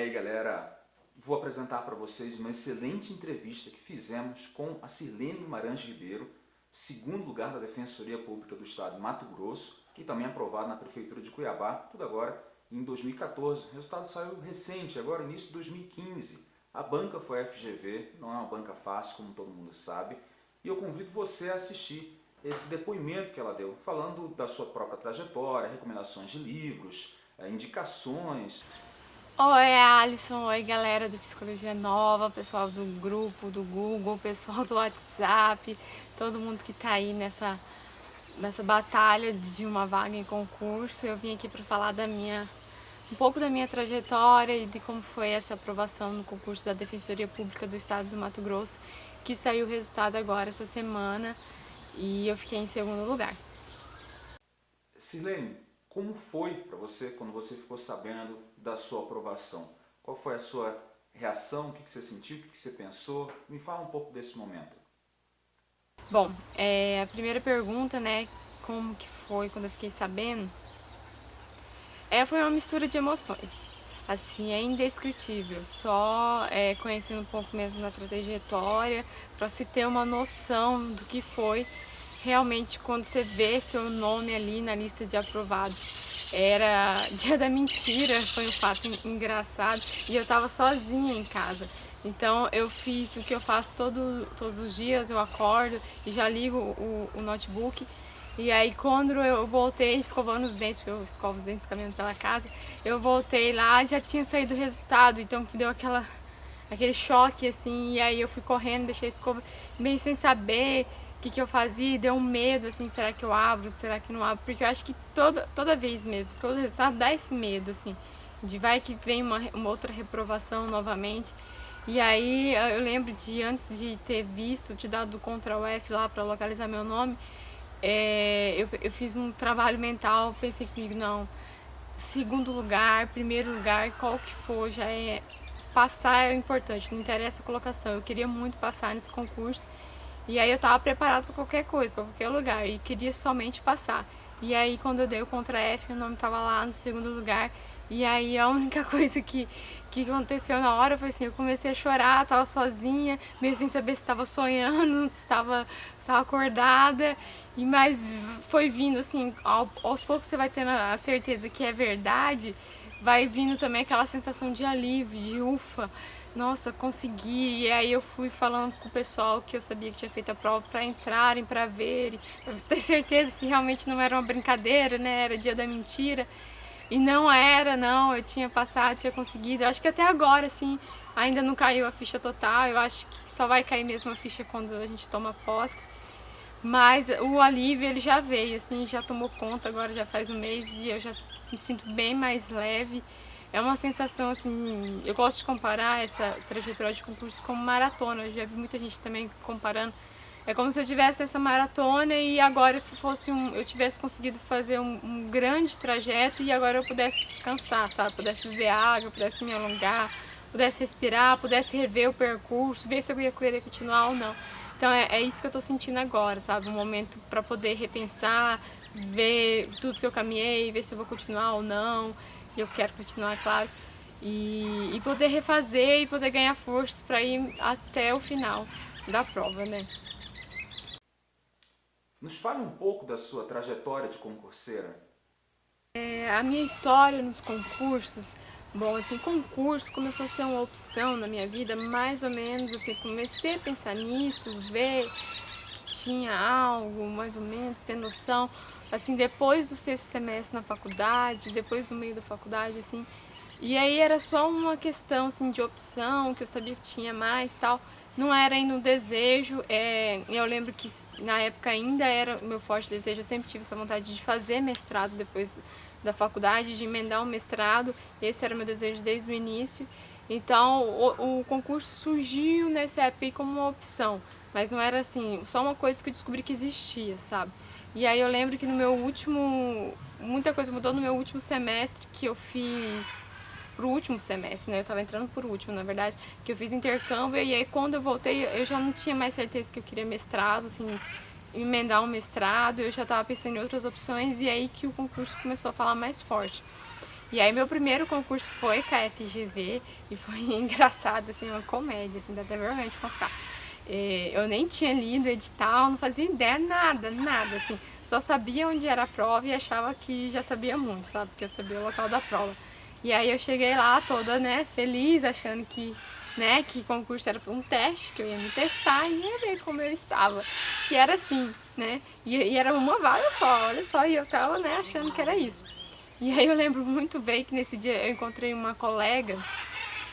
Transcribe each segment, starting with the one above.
aí galera, vou apresentar para vocês uma excelente entrevista que fizemos com a Sirlene Guimarães Ribeiro, segundo lugar da Defensoria Pública do Estado de Mato Grosso, que também é aprovado na Prefeitura de Cuiabá, tudo agora em 2014. O resultado saiu recente, agora início de 2015. A banca foi a FGV, não é uma banca fácil, como todo mundo sabe, e eu convido você a assistir esse depoimento que ela deu, falando da sua própria trajetória, recomendações de livros, indicações. Oi, Alisson. Oi, galera do Psicologia Nova, pessoal do grupo, do Google, pessoal do WhatsApp, todo mundo que tá aí nessa batalha de uma vaga em concurso. Eu vim aqui para falar um pouco da minha trajetória e de como foi essa aprovação no concurso da Defensoria Pública do Estado do Mato Grosso, que saiu o resultado agora essa semana e eu fiquei em segundo lugar. Sirlene, como foi para você quando você ficou sabendo da sua aprovação? Qual foi a sua reação? O que você sentiu? O que você pensou? Me fala um pouco desse momento. Bom, a primeira pergunta, né, como que foi quando eu fiquei sabendo? Foi uma mistura de emoções. Assim, é indescritível. Só conhecendo um pouco mesmo da trajetória, para se ter uma noção do que foi realmente quando você vê seu nome ali na lista de aprovados. Era dia da mentira, foi um fato engraçado, e eu estava sozinha em casa. Então eu fiz o que eu faço todos os dias, eu acordo e já ligo o notebook. E aí quando eu voltei escovando os dentes, eu escovo os dentes caminhando pela casa, eu voltei lá, já tinha saído o resultado, então deu aquele choque assim, e aí eu fui correndo, deixei a escova meio sem saber o que eu fazia, deu um medo assim, será que eu abro, será que não abro? Porque eu acho que toda vez mesmo, todo resultado dá esse medo assim, de vai que vem uma outra reprovação novamente. E aí eu lembro de antes de ter visto, te dado o Ctrl F lá para localizar meu nome, eu fiz um trabalho mental, pensei comigo, não, segundo lugar, primeiro lugar, qual que for, já é passar é importante, não interessa a colocação. Eu queria muito passar nesse concurso e aí eu estava preparada para qualquer coisa, para qualquer lugar, e queria somente passar. E aí quando eu dei o Ctrl F, meu nome estava lá no segundo lugar. E aí a única coisa que aconteceu na hora foi assim, eu comecei a chorar, estava sozinha, meio sem saber se estava sonhando, se estava acordada, mas foi vindo assim, aos poucos você vai tendo a certeza que é verdade, vai vindo também aquela sensação de alívio, de ufa, nossa, consegui. E aí eu fui falando com o pessoal que eu sabia que tinha feito a prova para entrarem, para verem, para ter certeza se realmente não era uma brincadeira, né, era dia da mentira. E não era, não, eu tinha passado, tinha conseguido. Eu acho que até agora, assim, ainda não caiu a ficha total. Eu acho que só vai cair mesmo a ficha quando a gente toma posse. Mas o alívio, ele já veio, assim, já tomou conta, agora já faz um mês e eu já me sinto bem mais leve. É uma sensação, assim, eu gosto de comparar essa trajetória de concurso como maratona. Eu já vi muita gente também comparando. É como se eu tivesse nessa maratona e agora eu tivesse conseguido fazer um grande trajeto e agora eu pudesse descansar, sabe? Pudesse beber água, pudesse me alongar, pudesse respirar, pudesse rever o percurso, ver se eu ia querer continuar ou não. Então é isso que eu tô sentindo agora, sabe? Um momento para poder repensar, ver tudo que eu caminhei, ver se eu vou continuar ou não. E eu quero continuar, claro. E poder refazer e poder ganhar forças para ir até o final da prova, né? Nos fale um pouco da sua trajetória de concurseira. A minha história nos concursos, bom, assim, concurso começou a ser uma opção na minha vida, mais ou menos, assim, comecei a pensar nisso, ver que tinha algo, mais ou menos, ter noção, assim, depois do sexto semestre na faculdade, depois do meio da faculdade, assim, e aí era só uma questão, assim, de opção, que eu sabia que tinha mais, tal, não era ainda um desejo, eu lembro que na época ainda era o meu forte desejo, eu sempre tive essa vontade de fazer mestrado depois da faculdade, de emendar um mestrado, esse era o meu desejo desde o início, então o concurso surgiu nessa época como uma opção, mas não era assim, só uma coisa que eu descobri que existia, sabe? E aí eu lembro que no meu último, muita coisa mudou no meu último semestre que eu fiz pro último semestre, né? Eu tava entrando por último, na verdade, que eu fiz intercâmbio e aí quando eu voltei eu já não tinha mais certeza que eu queria mestrado, assim, emendar um mestrado, eu já tava pensando em outras opções e aí que o concurso começou a falar mais forte. E aí meu primeiro concurso foi com a FGV e foi engraçado, assim, uma comédia, assim, dá até vergonha de contar. Eu nem tinha lido o edital, não fazia ideia, nada, assim. Só sabia onde era a prova e achava que já sabia muito, sabe? Porque eu sabia o local da prova. E aí eu cheguei lá toda, né, feliz, achando que, né, que concurso era um teste, que eu ia me testar e ia ver como eu estava. Que era assim, né? E era uma vaga só, olha só, e eu tava, né, achando que era isso. E aí eu lembro muito bem que nesse dia eu encontrei uma colega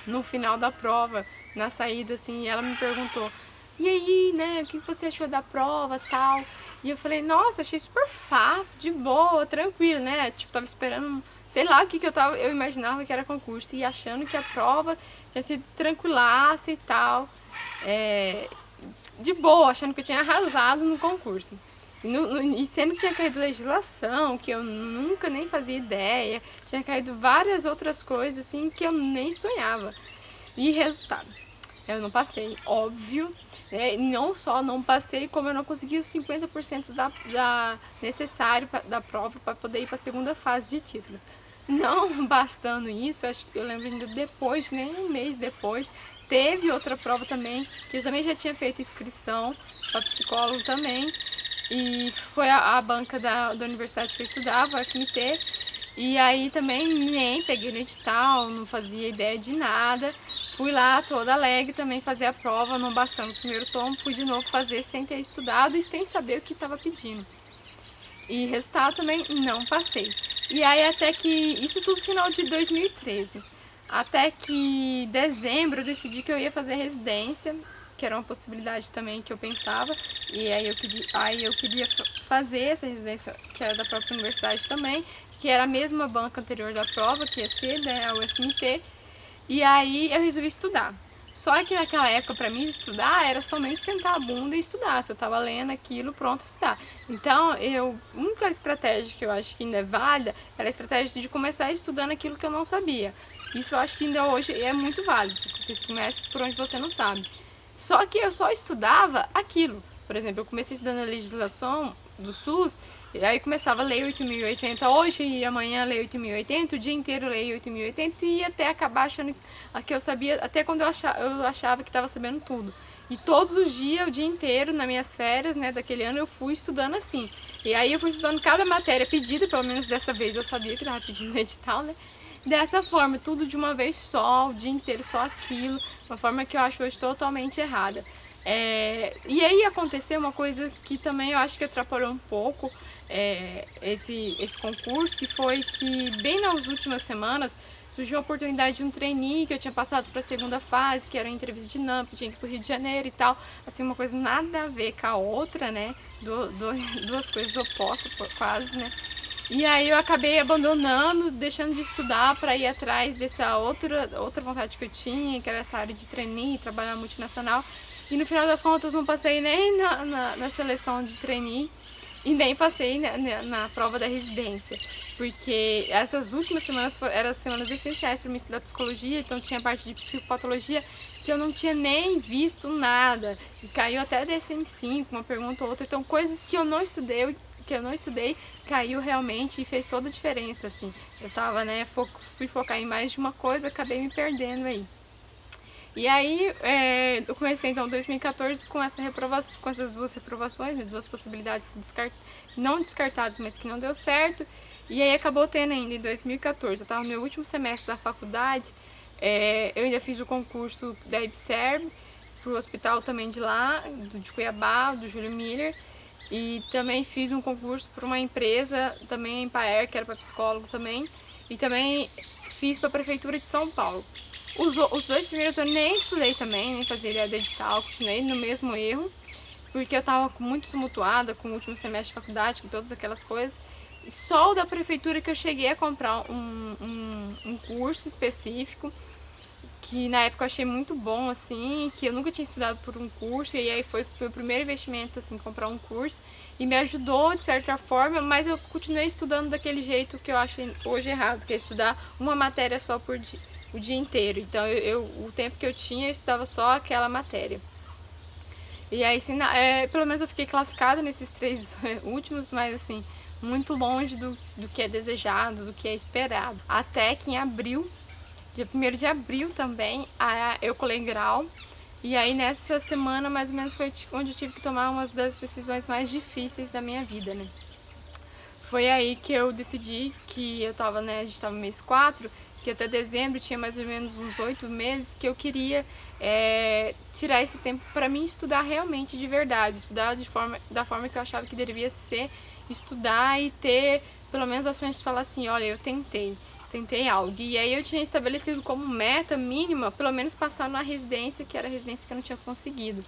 no final da prova, na saída, assim, e ela me perguntou: e aí, né, o que você achou da prova, tal? E eu falei: nossa, achei super fácil, de boa, tranquilo, né? Tipo, tava esperando, sei lá o que eu imaginava que era concurso e achando que a prova tinha sido tranquilaça e tal. De boa, achando que eu tinha arrasado no concurso. E sendo que tinha caído legislação, que eu nunca nem fazia ideia, tinha caído várias outras coisas assim que eu nem sonhava. E resultado, eu não passei, óbvio. Não só não passei, como eu não consegui os 50% da necessário da prova para poder ir para a segunda fase de títulos. Não bastando isso, acho que eu lembro ainda depois, nem um mês depois, teve outra prova também, que eu também já tinha feito inscrição para psicólogo também. E foi a banca da universidade que eu estudava, a UFMT. E aí também nem peguei no edital, não fazia ideia de nada. Fui lá toda alegre também fazer a prova, não bastando o primeiro tomo, fui de novo fazer sem ter estudado e sem saber o que estava pedindo. E resultado também não passei. E aí até que, isso tudo final de 2013, até que dezembro eu decidi que eu ia fazer residência, que era uma possibilidade também que eu pensava, e aí eu queria fazer essa residência, que era da própria universidade também, que era a mesma banca anterior da prova, que ia ser, né, a UFMT, e aí eu resolvi estudar. Só que naquela época, para mim, estudar era somente sentar a bunda e estudar. Se eu tava lendo aquilo, pronto, estudar. Então, a única estratégia que eu acho que ainda é válida era a estratégia de começar estudando aquilo que eu não sabia. Isso eu acho que ainda hoje é muito válido. Você começa por onde você não sabe. Só que eu só estudava aquilo. Por exemplo, eu comecei estudando a legislação do SUS, e aí começava a Lei 8.080 hoje, e amanhã a Lei 8.080, o dia inteiro Lei 8.080, e ia até acabar achando que eu sabia, até quando eu achava que estava sabendo tudo. E todos os dias, o dia inteiro, nas minhas férias, né, daquele ano, eu fui estudando assim. E aí eu fui estudando cada matéria pedida, pelo menos dessa vez eu sabia que estava pedindo no edital, né? Dessa forma, tudo de uma vez só, o dia inteiro só aquilo, uma forma que eu acho hoje totalmente errada. E aí aconteceu uma coisa que também eu acho que atrapalhou um pouco esse concurso, que foi que bem nas últimas semanas surgiu a oportunidade de um trainee, que eu tinha passado para a segunda fase, que era uma entrevista dinâmica, tinha que ir para o Rio de Janeiro e tal, assim, uma coisa nada a ver com a outra, né, duas coisas opostas quase, né. E aí eu acabei abandonando, deixando de estudar para ir atrás dessa outra vontade que eu tinha, que era essa área de trainee, trabalhar multinacional. E no final das contas não passei nem na seleção de trainee e nem passei na prova da residência. Porque essas últimas semanas eram as semanas essenciais para mim estudar psicologia, então tinha parte de psicopatologia que eu não tinha nem visto nada. E caiu até DSM-5, uma pergunta ou outra. Então coisas que eu não estudei, caiu realmente e fez toda a diferença, assim. Eu tava, né, fui focar em mais de uma coisa, acabei me perdendo aí. E aí, eu comecei então em 2014 com essas duas reprovações, né, duas possibilidades não descartadas, mas que não deu certo. E aí acabou tendo ainda em 2014, eu estava no meu último semestre da faculdade, eu ainda fiz o concurso da IBSERB, pro hospital também de lá, de Cuiabá, do Júlio Miller. E também fiz um concurso para uma empresa, também em Paer, que era para psicólogo também. E também fiz para a Prefeitura de São Paulo. Os dois primeiros eu nem estudei também, nem fazia ideia de edital, continuei no mesmo erro. Porque eu estava muito tumultuada com o último semestre de faculdade, com todas aquelas coisas. E só o da Prefeitura que eu cheguei a comprar um curso específico, que na época eu achei muito bom, assim, que eu nunca tinha estudado por um curso, e aí foi o meu primeiro investimento, assim, comprar um curso, e me ajudou de certa forma, mas eu continuei estudando daquele jeito que eu acho hoje errado, que é estudar uma matéria só por dia, o dia inteiro. Então o tempo que eu tinha, eu estudava só aquela matéria. E aí, assim, pelo menos eu fiquei classificada nesses 3 últimos, mas assim, muito longe do que é desejado, do que é esperado. Até que em abril, dia 1º de abril também, eu colei grau. E aí nessa semana, mais ou menos, foi onde eu tive que tomar uma das decisões mais difíceis da minha vida, né? Foi aí que eu decidi que eu tava, né, a gente tava no mês 4, que até dezembro tinha mais ou menos uns 8 meses, que eu queria tirar esse tempo para mim estudar realmente de verdade, estudar da forma que eu achava que deveria ser, estudar e ter pelo menos a chance de falar assim, olha, eu tentei algo. E aí eu tinha estabelecido como meta mínima, pelo menos passar na residência, que era a residência que eu não tinha conseguido.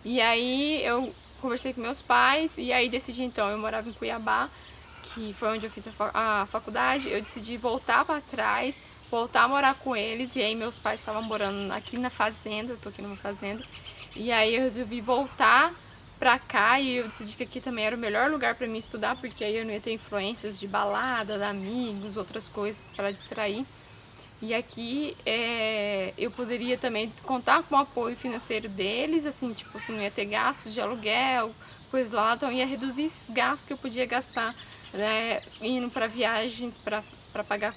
E aí eu conversei com meus pais, e aí decidi então, eu morava em Cuiabá, que foi onde eu fiz a faculdade, eu decidi voltar para trás, voltar a morar com eles, e aí meus pais estavam morando aqui na fazenda, eu tô aqui numa fazenda, e aí eu resolvi voltar pra cá, e eu decidi que aqui também era o melhor lugar para mim estudar, porque aí eu não ia ter influências de balada, de amigos, outras coisas para distrair. E aqui eu poderia também contar com o apoio financeiro deles, assim, tipo, se não ia ter gastos de aluguel, coisas lá, então ia reduzir esses gastos que eu podia gastar, né, indo para viagens, para pagar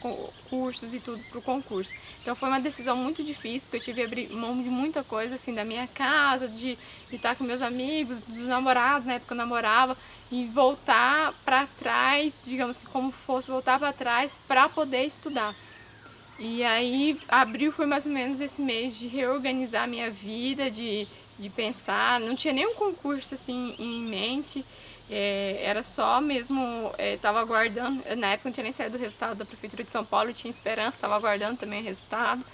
cursos e tudo para o concurso. Então foi uma decisão muito difícil, porque eu tive que abrir mão de muita coisa, assim, da minha casa, de estar com meus amigos, do namorado, na época eu namorava, e voltar para trás, digamos assim, como fosse voltar para trás para poder estudar. E aí, abril foi mais ou menos esse mês de reorganizar a minha vida, de pensar. Não tinha nenhum concurso assim em mente, era só mesmo, estava aguardando. Na época não tinha nem saído o resultado da Prefeitura de São Paulo, eu tinha esperança, estava aguardando também o resultado.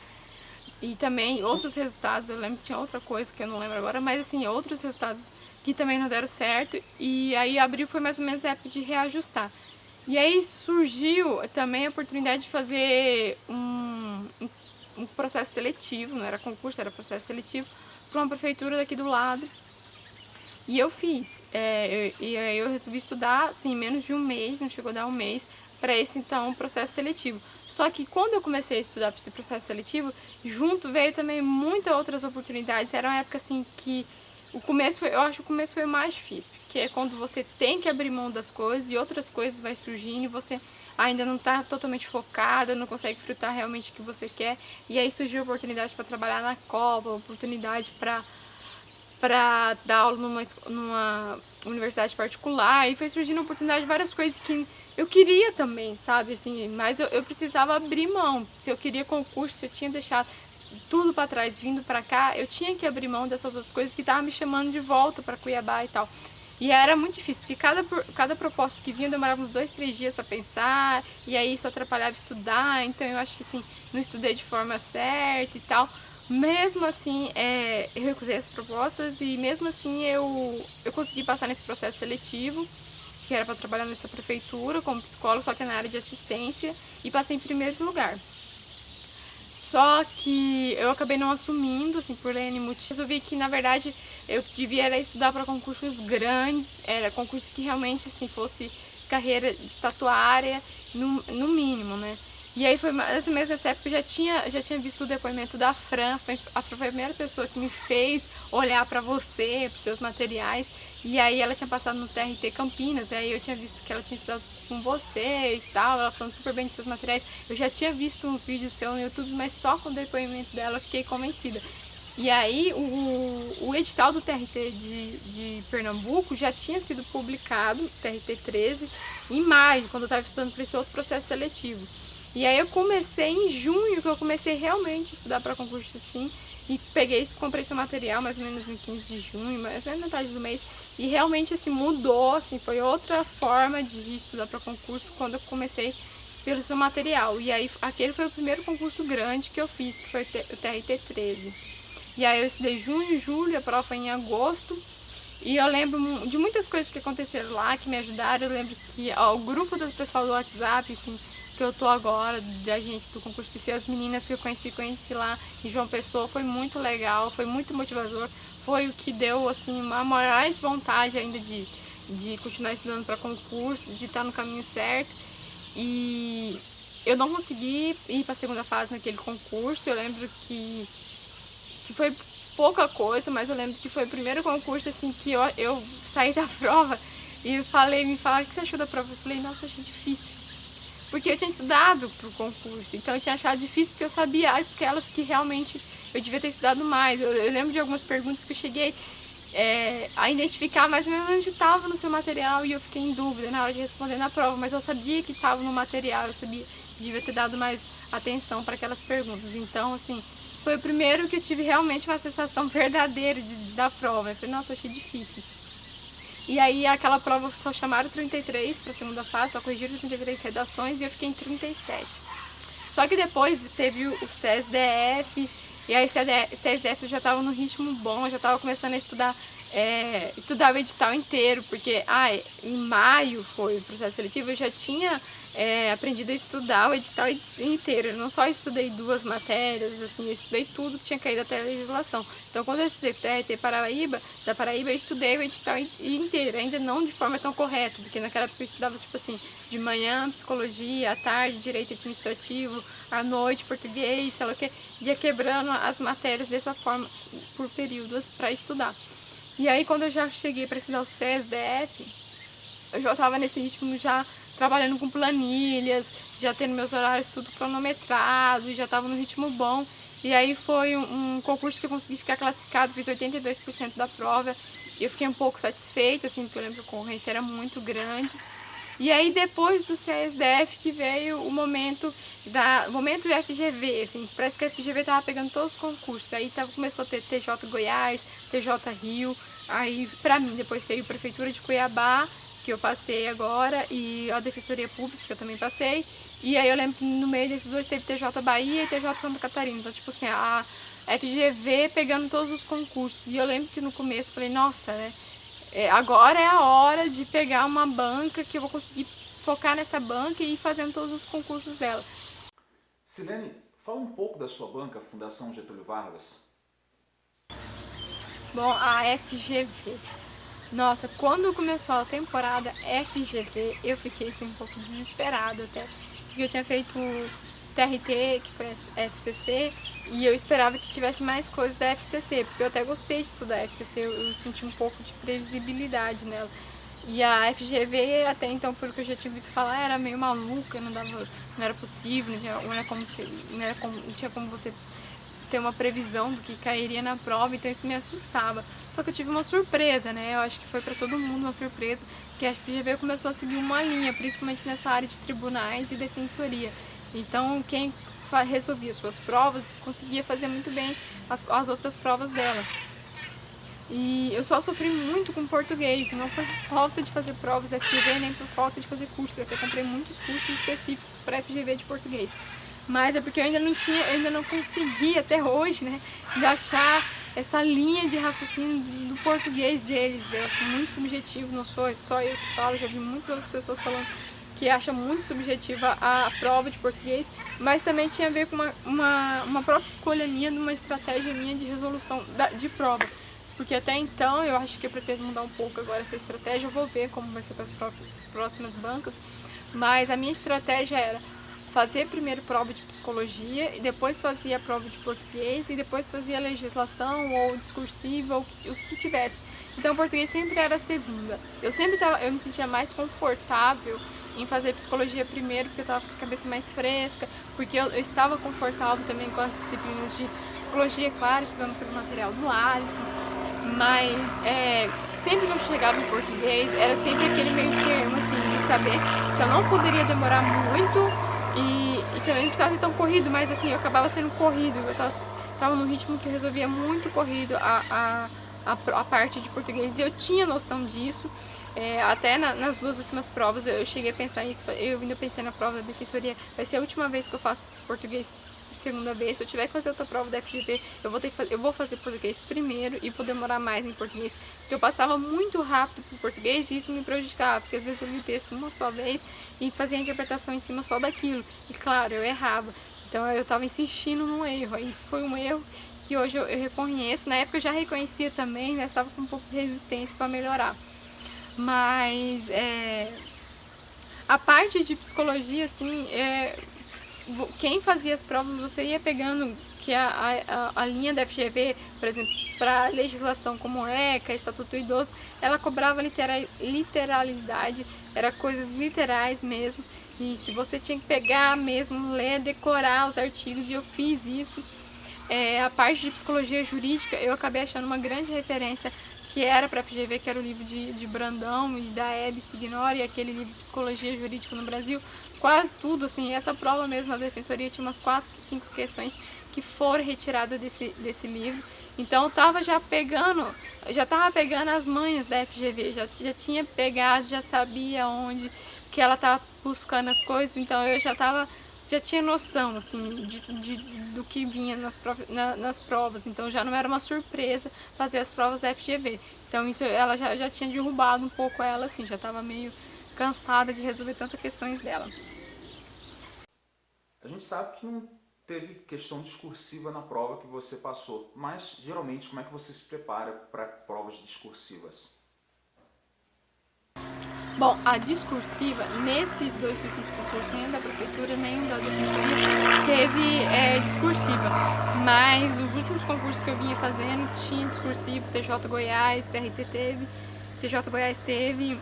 E também outros resultados, eu lembro que tinha outra coisa que eu não lembro agora, mas assim, outros resultados que também não deram certo. E aí, abril foi mais ou menos a época de reajustar. E aí surgiu também a oportunidade de fazer um processo seletivo, não era concurso, era processo seletivo, para uma prefeitura daqui do lado. E eu fiz. E aí eu resolvi estudar, assim, menos de um mês, não chegou a dar um mês, para esse, então, processo seletivo. Só que quando eu comecei a estudar para esse processo seletivo, junto veio também muitas outras oportunidades. Era uma época, assim, que eu acho que o começo foi o mais difícil, porque é quando você tem que abrir mão das coisas e outras coisas vai surgindo e você ainda não está totalmente focada, não consegue frutar realmente o que você quer. E aí surgiu a oportunidade para trabalhar na Copa, oportunidade para dar aula numa universidade particular, e foi surgindo a oportunidade de várias coisas que eu queria também, sabe, assim, mas eu precisava abrir mão. Se eu queria concurso, se eu tinha deixado tudo para trás, vindo para cá, eu tinha que abrir mão dessas outras coisas que estavam me chamando de volta para Cuiabá e tal. E era muito difícil, porque cada proposta que vinha demorava uns 2, 3 dias para pensar, e aí isso atrapalhava estudar, então eu acho que assim, não estudei de forma certa e tal. Mesmo assim, eu recusei as propostas e mesmo assim eu consegui passar nesse processo seletivo, que era para trabalhar nessa prefeitura como psicólogo, só que na área de assistência, e passei em primeiro lugar. Só que eu acabei não assumindo, assim, por N motivos. Resolvi que, na verdade, eu devia estudar para concursos grandes, era concursos que realmente, assim, fosse carreira de estatuária, no mínimo, né? E aí foi mais ou menos nessa época eu já tinha visto o depoimento da Fran. A Fran foi a primeira pessoa que me fez olhar para você, para os seus materiais. E aí ela tinha passado no TRT Campinas, e aí eu tinha visto que ela tinha estudado com você e tal, ela falando super bem dos seus materiais. Eu já tinha visto uns vídeos seus no YouTube, mas só com o depoimento dela eu fiquei convencida. E aí o edital do TRT de Pernambuco já tinha sido publicado, TRT 13, em maio, quando eu estava estudando para esse outro processo seletivo. E aí eu comecei em junho, que eu comecei realmente a estudar para concurso assim, e comprei esse material mais ou menos em 15 de junho, mais ou menos metade do mês, e realmente assim mudou, assim, foi outra forma de estudar para concurso quando eu comecei pelo seu material. E aí aquele foi o primeiro concurso grande que eu fiz, que foi o TRT 13. E aí eu estudei junho, julho, a prova foi em agosto. E eu lembro de muitas coisas que aconteceram lá, que me ajudaram. Eu lembro que o grupo do pessoal do WhatsApp, assim, que eu tô agora, da gente do concurso PC, as meninas que eu conheci lá em João Pessoa, foi muito legal, foi muito motivador. Foi o que deu, assim, uma mais vontade ainda de continuar estudando para concurso, de estar no caminho certo. E eu não consegui ir para a segunda fase naquele concurso. Eu lembro que foi pouca coisa, mas eu lembro que foi o primeiro concurso assim que eu saí da prova e me falaram, o que você achou da prova? Eu falei, nossa, achei difícil. Porque eu tinha estudado pro concurso, então eu tinha achado difícil porque eu sabia aquelas que realmente eu devia ter estudado mais. Eu lembro de algumas perguntas que eu cheguei a identificar mais ou menos onde estava no seu material e eu fiquei em dúvida na hora de responder na prova, mas eu sabia que estava no material, eu sabia que devia ter dado mais atenção para aquelas perguntas. Então, assim, foi o primeiro que eu tive realmente uma sensação verdadeira da prova. Eu falei, nossa, eu achei difícil. E aí aquela prova só chamaram 33 para a segunda fase, só corrigiram 33 redações e eu fiquei em 37. Só que depois teve o CSDF, e aí o CSDF eu já estava no ritmo bom, eu já estava começando a estudar o edital inteiro, porque em maio foi o processo seletivo, eu já tinha aprendido a estudar o edital inteiro. Eu não só estudei 2 matérias, assim, eu estudei tudo que tinha caído até a legislação. Então, quando eu estudei para o TRT da Paraíba, eu estudei o edital inteiro, ainda não de forma tão correta, porque naquela época eu estudava, tipo assim, de manhã psicologia, à tarde direito administrativo, à noite português, sei lá o que, ia quebrando as matérias dessa forma por períodos para estudar. E aí, quando eu já cheguei para estudar o CSDF, eu já estava nesse ritmo já trabalhando com planilhas, já tendo meus horários tudo cronometrado, já estava no ritmo bom. E aí foi um concurso que eu consegui ficar classificado, fiz 82% da prova. E eu fiquei um pouco satisfeita, assim, porque eu lembro que a concorrência era muito grande. E aí depois do CSDF que veio o momento do FGV, assim, parece que a FGV tava pegando todos os concursos, aí começou a ter TJ Goiás, TJ Rio, aí pra mim depois veio a Prefeitura de Cuiabá, que eu passei agora, e a Defensoria Pública, que eu também passei, e aí eu lembro que no meio desses dois teve TJ Bahia e TJ Santa Catarina, então tipo assim, a FGV pegando todos os concursos, e eu lembro que no começo eu falei, nossa, né? Agora é a hora de pegar uma banca que eu vou conseguir focar nessa banca e ir fazendo todos os concursos dela. Silene, fala um pouco da sua banca, Fundação Getúlio Vargas. Bom, a FGV. Nossa, quando começou a temporada FGV, eu fiquei assim, um pouco desesperada até. Porque eu tinha feito TRT, que foi FCC, e eu esperava que tivesse mais coisas da FCC, porque eu até gostei de estudar FCC, eu senti um pouco de previsibilidade nela. E a FGV, até então, pelo que eu já tinha ouvido falar, era meio maluca, não era possível, não tinha como você ter uma previsão do que cairia na prova, então isso me assustava. Só que eu tive uma surpresa, né? Eu acho que foi para todo mundo uma surpresa, que a FGV começou a seguir uma linha, principalmente nessa área de tribunais e defensoria. Então, quem resolvia suas provas conseguia fazer muito bem as outras provas dela. E eu só sofri muito com português, não por falta de fazer provas da FGV, nem por falta de fazer cursos. Eu até comprei muitos cursos específicos para FGV de português. Mas é porque eu ainda não consegui até hoje, né, de achar essa linha de raciocínio do português deles. Eu acho muito subjetivo, não sou só eu que falo, já vi muitas outras pessoas falando que acham muito subjetiva a prova de português, mas também tinha a ver com uma própria escolha minha, de uma estratégia minha de resolução de prova. Porque até então eu acho que eu pretendo mudar um pouco agora essa estratégia, eu vou ver como vai ser para as próximas bancas, mas a minha estratégia era fazer primeiro prova de psicologia, e depois fazia a prova de português, e depois fazia legislação ou discursiva, ou os que tivesse. Então o português sempre era a segunda. Eu me sentia mais confortável em fazer psicologia primeiro, porque eu estava com a cabeça mais fresca, porque eu estava confortável também com as disciplinas de psicologia, claro, estudando pelo material do Alisson, mas sempre que eu chegava em português, era sempre aquele meio termo, assim, de saber que eu não poderia demorar muito, e também não precisava ser tão corrido, mas assim, eu acabava sendo corrido, eu tava num ritmo que eu resolvia muito corrido a parte de português, e eu tinha noção disso. Até nas 2 últimas provas eu cheguei a pensar nisso, eu ainda pensei na prova da defensoria, vai ser a última vez que eu faço português por segunda vez. Se eu tiver que fazer outra prova da FGV, eu vou fazer português primeiro e vou demorar mais em português, porque eu passava muito rápido pro português e isso me prejudicava, porque às vezes eu li o texto uma só vez e fazia a interpretação em cima só daquilo, e claro, eu errava, então eu estava insistindo num erro, e isso foi um erro que hoje eu reconheço. Na época eu já reconhecia também, mas estava com um pouco de resistência para melhorar. Mas a parte de psicologia, assim, quem fazia as provas, você ia pegando que a linha da FGV, por exemplo, para legislação como ECA, Estatuto do Idoso, ela cobrava literalidade, era coisas literais mesmo, e se você tinha que pegar mesmo, ler, decorar os artigos, e eu fiz isso. A parte de psicologia jurídica, eu acabei achando uma grande referência que era para a FGV, que era o livro de Brandão e da Hebe Signori, aquele livro de Psicologia Jurídica no Brasil, quase tudo, assim, essa prova mesmo da Defensoria tinha umas 4, 5 questões que foram retiradas desse livro, então eu tava já tava pegando as manhas da FGV, já tinha pegado, já sabia onde que ela tava buscando as coisas, então eu já tinha noção, assim, do que vinha nas provas, então já não era uma surpresa fazer as provas da FGV. Então isso ela já tinha derrubado um pouco ela, assim, já estava meio cansada de resolver tantas questões dela. A gente sabe que não teve questão discursiva na prova que você passou, mas geralmente como é que você se prepara para provas discursivas? Bom, a discursiva, nesses 2 últimos concursos, nem da Prefeitura, nem da Defensoria, teve discursiva. Mas os últimos concursos que eu vinha fazendo, tinha discursivo, TJ Goiás, TRT teve, TJ Goiás teve,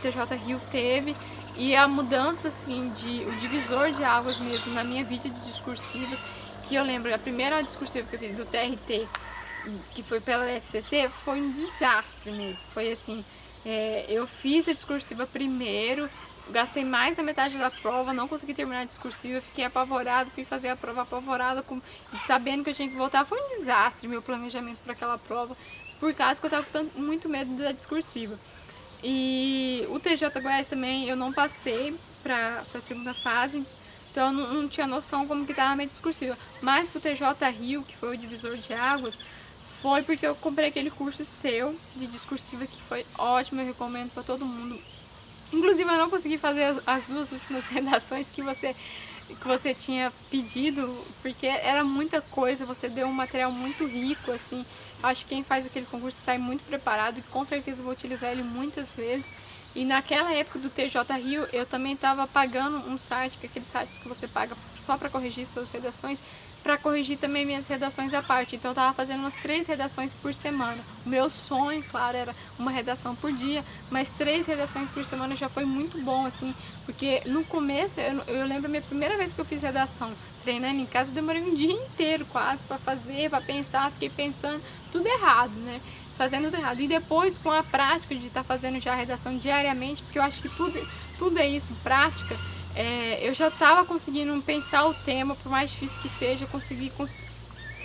TJ Rio teve, e a mudança, assim, o divisor de águas mesmo na minha vida de discursivas, que eu lembro, a primeira discursiva que eu fiz do TRT, que foi pela FCC, foi um desastre mesmo, foi assim... eu fiz a discursiva primeiro, gastei mais da metade da prova, não consegui terminar a discursiva, fiquei apavorada, fui fazer a prova apavorada, sabendo que eu tinha que voltar. Foi um desastre meu planejamento para aquela prova, por causa que eu estava com muito medo da discursiva. E o TJ Goiás também eu não passei para a segunda fase, então eu não tinha noção como que estava a minha discursiva. Mas pro TJ Rio, que foi o divisor de águas, foi porque eu comprei aquele curso seu de discursiva que foi ótimo, eu recomendo para todo mundo. Inclusive eu não consegui fazer as 2 últimas redações que você tinha pedido, porque era muita coisa, você deu um material muito rico, assim. Acho que quem faz aquele concurso sai muito preparado e com certeza vou utilizar ele muitas vezes. E naquela época do TJ Rio, eu também estava pagando um site, que é aqueles sites que você paga só para corrigir suas redações, para corrigir também minhas redações à parte. Então eu estava fazendo umas 3 redações por semana. O meu sonho, claro, era uma redação por dia, mas 3 redações por semana já foi muito bom, assim, porque no começo, eu lembro a minha primeira vez que eu fiz redação, treinando em casa, eu demorei um dia inteiro quase para fazer, para pensar, fiquei pensando tudo errado, né? Fazendo tudo errado. E depois, com a prática de estar fazendo já a redação diariamente, porque eu acho que tudo é isso, prática, eu já estava conseguindo pensar o tema, por mais difícil que seja, eu consegui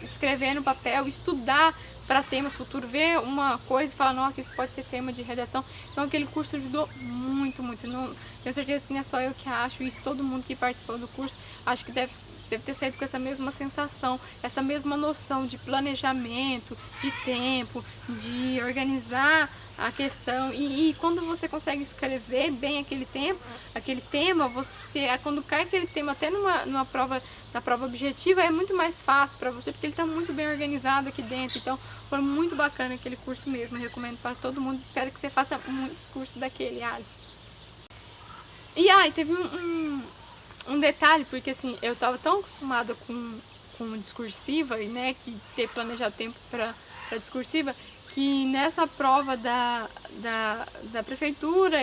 escrever no papel, estudar para temas futuros, ver uma coisa e falar, nossa, isso pode ser tema de redação. Então aquele curso ajudou muito, muito. Não, tenho certeza que não é só eu que acho isso, todo mundo que participou do curso, acho que deve ter saído com essa mesma sensação, essa mesma noção de planejamento, de tempo, de organizar a questão. E quando você consegue escrever bem aquele tema, quando cai aquele tema até na prova objetiva, é muito mais fácil para você, porque ele está muito bem organizado aqui dentro. Então foi muito bacana aquele curso mesmo, eu recomendo para todo mundo, espero que você faça muitos cursos daquele, Alice. E teve um detalhe, porque assim, eu estava tão acostumada com discursiva, e né, que ter planejado tempo para discursiva, que nessa prova da prefeitura,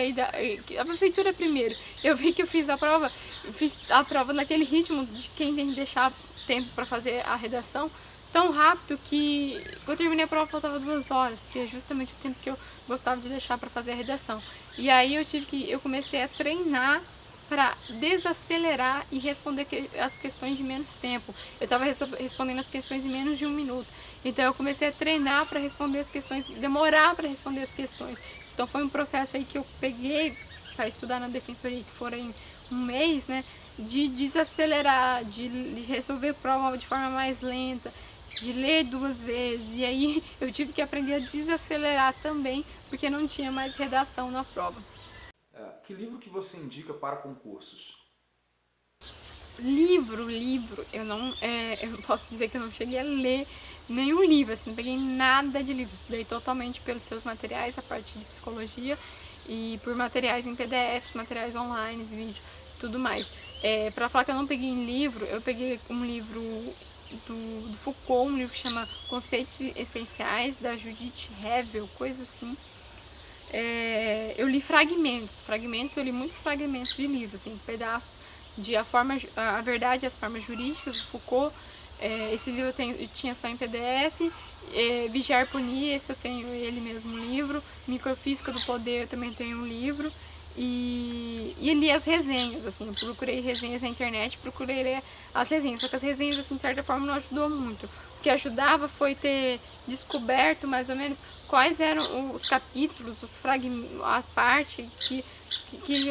a prefeitura primeiro, eu vi que eu fiz a prova naquele ritmo de quem tem que deixar tempo para fazer a redação, tão rápido que eu terminei a prova, faltava 2 horas, que é justamente o tempo que eu gostava de deixar para fazer a redação. E aí eu comecei a treinar para desacelerar e responder as questões em menos tempo. Eu estava respondendo as questões em menos de 1 minuto. Então eu comecei a treinar para responder as questões, demorar para responder as questões. Então foi um processo aí que eu peguei para estudar na Defensoria, que foram em 1 mês, né, de desacelerar, de resolver prova de forma mais lenta, de ler 2 vezes. E aí eu tive que aprender a desacelerar também, porque não tinha mais redação na prova. Que livro que você indica para concursos? Livro, eu posso dizer que eu não cheguei a ler nenhum livro, assim, não peguei nada de livro, estudei totalmente pelos seus materiais, a parte de psicologia, e por materiais em PDFs, materiais online, vídeo, tudo mais. Para falar que eu não peguei em livro, eu peguei um livro do Foucault, um livro que chama Conceitos Essenciais, da Judith Hevel, coisa assim. Eu li fragmentos, eu li muitos fragmentos de livro, assim, pedaços de A Verdade e as Formas Jurídicas, do Foucault. Esse livro eu tinha só em PDF. Vigiar e Punir, esse eu tenho ele mesmo, um livro. Microfísica do Poder, eu também tenho um livro. E li as resenhas, assim, eu procurei resenhas na internet, procurei ler as resenhas, só que as resenhas, assim, de certa forma, não ajudou muito. O que ajudava foi ter descoberto, mais ou menos, quais eram os capítulos, a parte que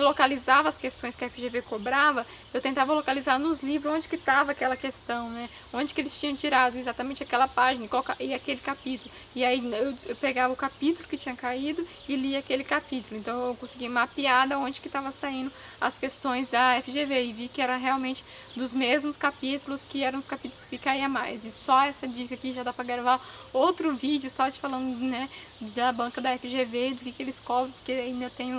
localizava as questões que a FGV cobrava. Eu tentava localizar nos livros onde que estava aquela questão, né? Onde que eles tinham tirado exatamente aquela página e aquele capítulo. E aí eu pegava o capítulo que tinha caído e lia aquele capítulo. Então eu consegui mapear de onde que estava saindo as questões da FGV e vi que era realmente dos mesmos capítulos que eram os capítulos que caía mais. E só essa dica aqui já dá para gravar outro vídeo só te falando, né, da banca da FGV, do que eles cobram, porque ainda tem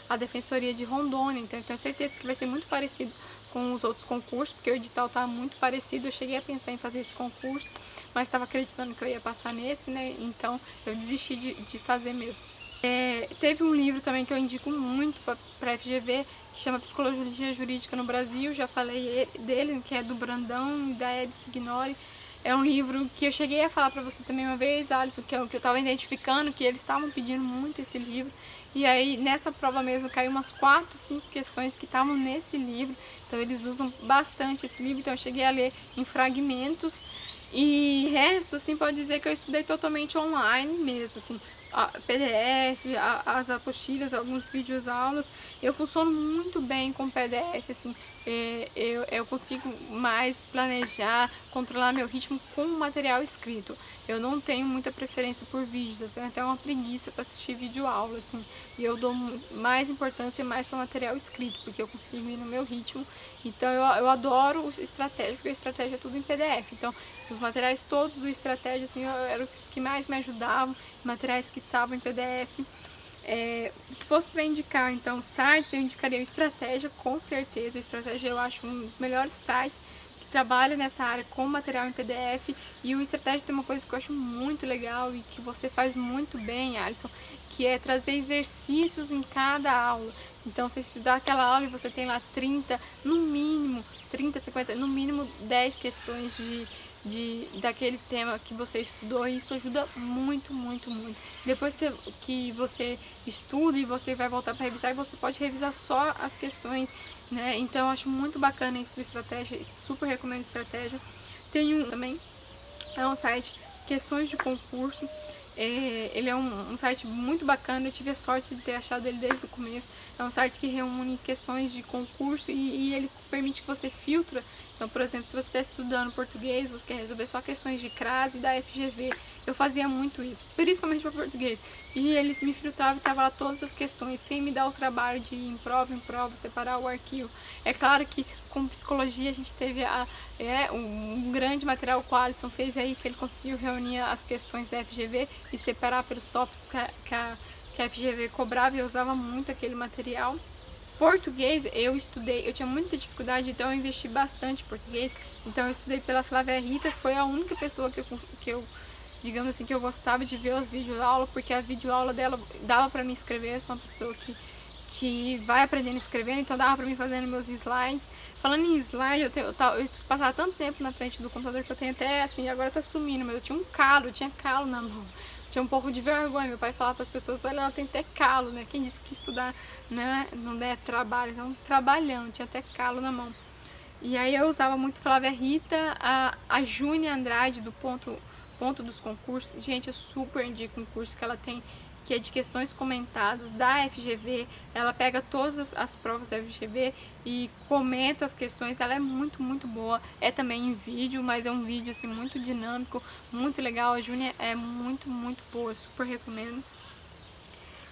a Defensoria de Rondônia, então eu tenho certeza que vai ser muito parecido com os outros concursos, porque o edital está muito parecido. Eu cheguei a pensar em fazer esse concurso, mas estava acreditando que eu ia passar nesse, né, então eu desisti de fazer mesmo. Teve um livro também que eu indico muito para a FGV, que chama Psicologia Jurídica no Brasil, já falei dele, que é do Brandão e da Hebe Signori. É um livro que eu cheguei a falar para você também uma vez, Alisson, que eu estava identificando, que eles estavam pedindo muito esse livro. E aí, nessa prova mesmo, caiu umas 4, 5 questões que estavam nesse livro. Então, eles usam bastante esse livro. Então, eu cheguei a ler em fragmentos. E resto, assim, pode dizer que eu estudei totalmente online mesmo, assim, PDF, as apostilas, alguns vídeos aulas. Eu funciono muito bem com PDF, assim, eu consigo mais planejar, controlar meu ritmo com o material escrito. Eu não tenho muita preferência por vídeos, eu tenho até uma preguiça para assistir vídeo aula, assim, e eu dou mais importância mais para material escrito, porque eu consigo ir no meu ritmo. Então eu adoro o Estratégia, porque a Estratégia é tudo em PDF. Então os materiais todos do Estratégia, assim, eram os que mais me ajudavam, materiais que estavam em PDF. Se fosse para indicar, então, sites, eu indicaria o Estratégia, com certeza. O Estratégia eu acho um dos melhores sites que trabalha nessa área com material em PDF. E o Estratégia tem uma coisa que eu acho muito legal e que você faz muito bem, Alisson, que é trazer exercícios em cada aula. Então, você estudar aquela aula e você tem lá 30, no mínimo, 30, 50, no mínimo 10 questões daquele tema que você estudou, e isso ajuda muito, muito, muito. Depois que você estuda e você vai voltar para revisar, e você pode revisar só as questões, né? Então eu acho muito bacana isso do Estratégia, super recomendo Estratégia. Tem um também, é um site Questões de Concurso. Ele é um site muito bacana, eu tive a sorte de ter achado ele desde o começo. É um site que reúne questões de concurso e ele permite que você filtre. Então, por exemplo, se você está estudando português, você quer resolver só questões de crase da FGV. Eu fazia muito isso, principalmente para português. E ele me filtrava e estava lá todas as questões, sem me dar o trabalho de ir em prova, separar o arquivo. É claro que com psicologia a gente teve um grande material que o Alisson fez aí, que ele conseguiu reunir as questões da FGV e separar pelos tópicos que a FGV cobrava, e eu usava muito aquele material. Português eu estudei, eu tinha muita dificuldade, então eu investi bastante em português. Então eu estudei pela Flávia Rita, que foi a única pessoa que eu digamos assim, que eu gostava de ver os vídeos aula, porque a videoaula dela dava pra mim escrever. Eu sou uma pessoa que vai aprendendo a escrever, então dava pra mim fazendo meus slides. Falando em slide, eu passava tanto tempo na frente do computador que eu tenho até, assim, agora tá sumindo, mas eu tinha calo na mão. Tinha um pouco de vergonha. Meu pai falava para as pessoas: olha, ela tem até calo, né? Quem disse que estudar, né, não der trabalho? Então, trabalhando, tinha até calo na mão. E aí eu usava muito Flávia Rita, a Júnia Andrade, do ponto dos concursos. Gente, eu super indico um curso que ela tem, que é de questões comentadas da FGV. Ela pega todas as provas da FGV e comenta as questões. Ela é muito, muito boa. É também em vídeo, mas é um vídeo assim muito dinâmico, muito legal. A Júnia é muito, muito boa, super recomendo.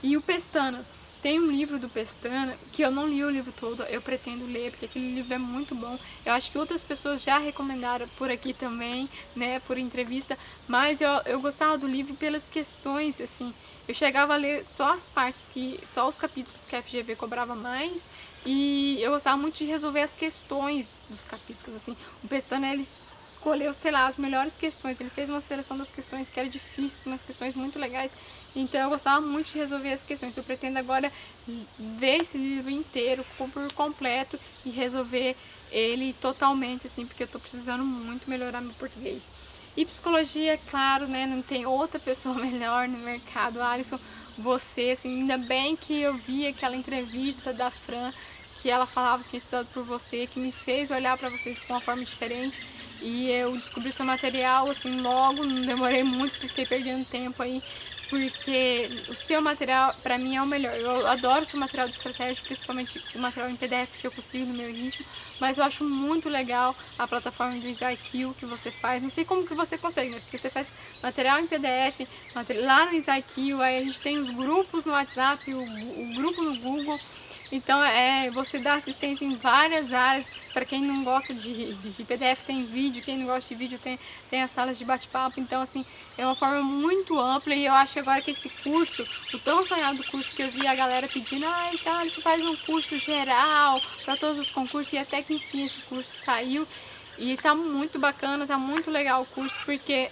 E o Pestana. Tem um livro do Pestana, que eu não li o livro todo, eu pretendo ler, porque aquele livro é muito bom. Eu acho que outras pessoas já recomendaram por aqui também, né, por entrevista, mas eu gostava do livro pelas questões, assim, eu chegava a ler só as partes, só os capítulos que a FGV cobrava mais, e eu gostava muito de resolver as questões dos capítulos, assim. O Pestana, ele escolheu, sei lá, as melhores questões. Ele fez uma seleção das questões que era difícil, umas questões muito legais. Então eu gostava muito de resolver as questões. Eu pretendo agora ver esse livro inteiro, por completo, e resolver ele totalmente, assim, porque eu tô precisando muito melhorar meu português. E psicologia, claro, né, não tem outra pessoa melhor no mercado. Alisson, você, assim, ainda bem que eu vi aquela entrevista da Fran, que ela falava que tinha estudado por você, que me fez olhar para você de uma forma diferente. E eu descobri seu material, assim, logo, não demorei muito, porque fiquei perdendo tempo aí, porque o seu material, para mim, é o melhor. Eu adoro o seu material de estratégia, principalmente o material em PDF que eu consigo no meu ritmo, mas eu acho muito legal a plataforma do IzaIQ que você faz. Não sei como que você consegue, né? Porque você faz material em PDF, lá no IzaIQ, aí a gente tem os grupos no WhatsApp, o grupo no Google. Então, você dá assistência em várias áreas. Para quem não gosta de PDF, tem vídeo. Quem não gosta de vídeo, tem as salas de bate-papo. Então, assim, é uma forma muito ampla. E eu acho agora que esse curso, o tão sonhado curso que eu vi a galera pedindo, ai, cara, isso faz um curso geral para todos os concursos. E até que enfim esse curso saiu. E tá muito bacana, tá muito legal o curso, porque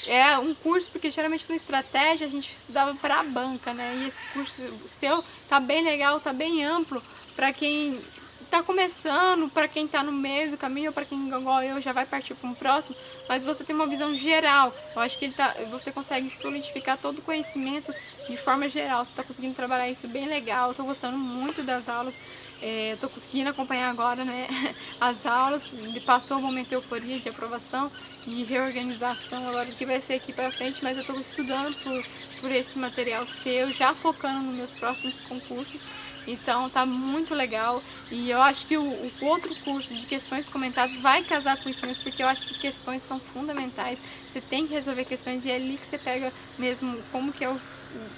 é um curso, porque geralmente na estratégia a gente estudava para a banca, né? E esse curso seu tá bem legal, tá bem amplo para quem tá começando, para quem tá no meio do caminho, ou para quem igual eu já vai partir para um próximo, mas você tem uma visão geral. Eu acho que você consegue solidificar todo o conhecimento de forma geral. Você tá conseguindo trabalhar isso bem legal. Eu tô gostando muito das aulas. Eu tô conseguindo acompanhar agora, né, as aulas. Passou o momento de euforia, de aprovação e reorganização agora do que vai ser aqui para frente, mas eu tô estudando por esse material seu, já focando nos meus próximos concursos. Então tá muito legal, e eu acho que o outro curso de questões comentadas vai casar com isso mesmo, porque eu acho que questões são fundamentais. Você tem que resolver questões, e é ali que você pega mesmo como que é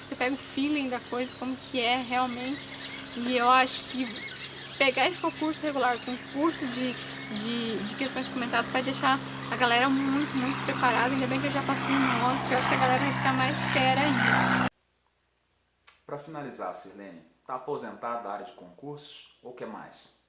você pega o feeling da coisa, como que é realmente. E eu acho que pegar esse concurso regular com curso de questões comentadas vai deixar a galera muito, muito preparada. Ainda bem que eu já passei no ano, porque eu acho que a galera vai ficar mais fera ainda. Para finalizar, Sirlene, está aposentada da área de concursos ou quer mais?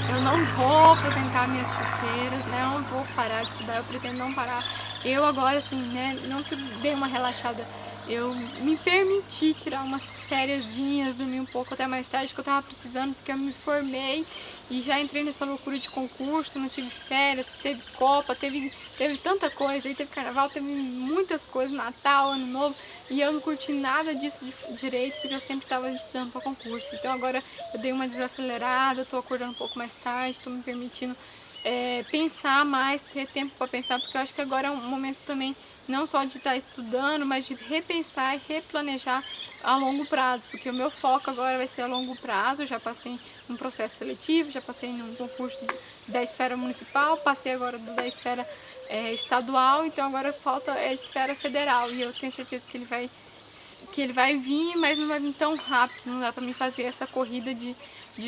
Eu não vou aposentar minhas chuteiras, né? Eu não vou parar de estudar, eu pretendo não parar. Eu agora, assim, né? Não que eu dei uma relaxada, eu me permiti tirar umas fériasinhas, dormir um pouco até mais tarde, que eu tava precisando, porque eu me formei e já entrei nessa loucura de concurso, não tive férias, teve Copa, teve tanta coisa, aí teve Carnaval, teve muitas coisas, Natal, Ano Novo, e eu não curti nada disso direito, porque eu sempre estava estudando para concurso. Então agora eu dei uma desacelerada, tô acordando um pouco mais tarde, tô me permitindo pensar mais, ter tempo para pensar, porque eu acho que agora é um momento também não só de estar estudando, mas de repensar e replanejar a longo prazo, porque o meu foco agora vai ser a longo prazo. Eu já passei num processo seletivo, já passei num concurso da esfera municipal, passei agora da esfera estadual, então agora falta a esfera federal, e eu tenho certeza que ele vai vir, mas não vai vir tão rápido. Não dá pra mim fazer essa corrida de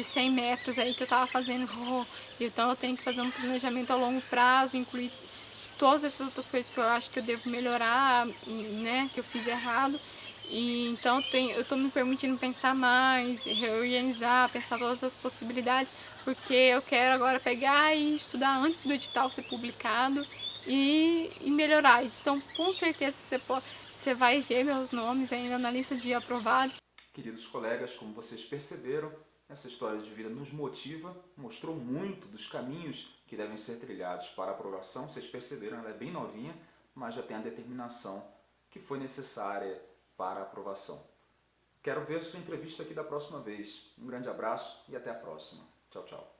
100 metros aí que eu tava fazendo. Então eu tenho que fazer um planejamento a longo prazo, incluir todas essas outras coisas que eu acho que eu devo melhorar, né, que eu fiz errado. E então eu tô me permitindo pensar mais, reorganizar, pensar todas as possibilidades, porque eu quero agora pegar e estudar antes do edital ser publicado e melhorar isso. Então, com certeza você vai ver meus nomes ainda na lista de aprovados. Queridos colegas, como vocês perceberam, essa história de vida nos motiva, mostrou muito dos caminhos que devem ser trilhados para a aprovação. Vocês perceberam, ela é bem novinha, mas já tem a determinação que foi necessária para a aprovação. Quero ver sua entrevista aqui da próxima vez. Um grande abraço e até a próxima. Tchau, tchau.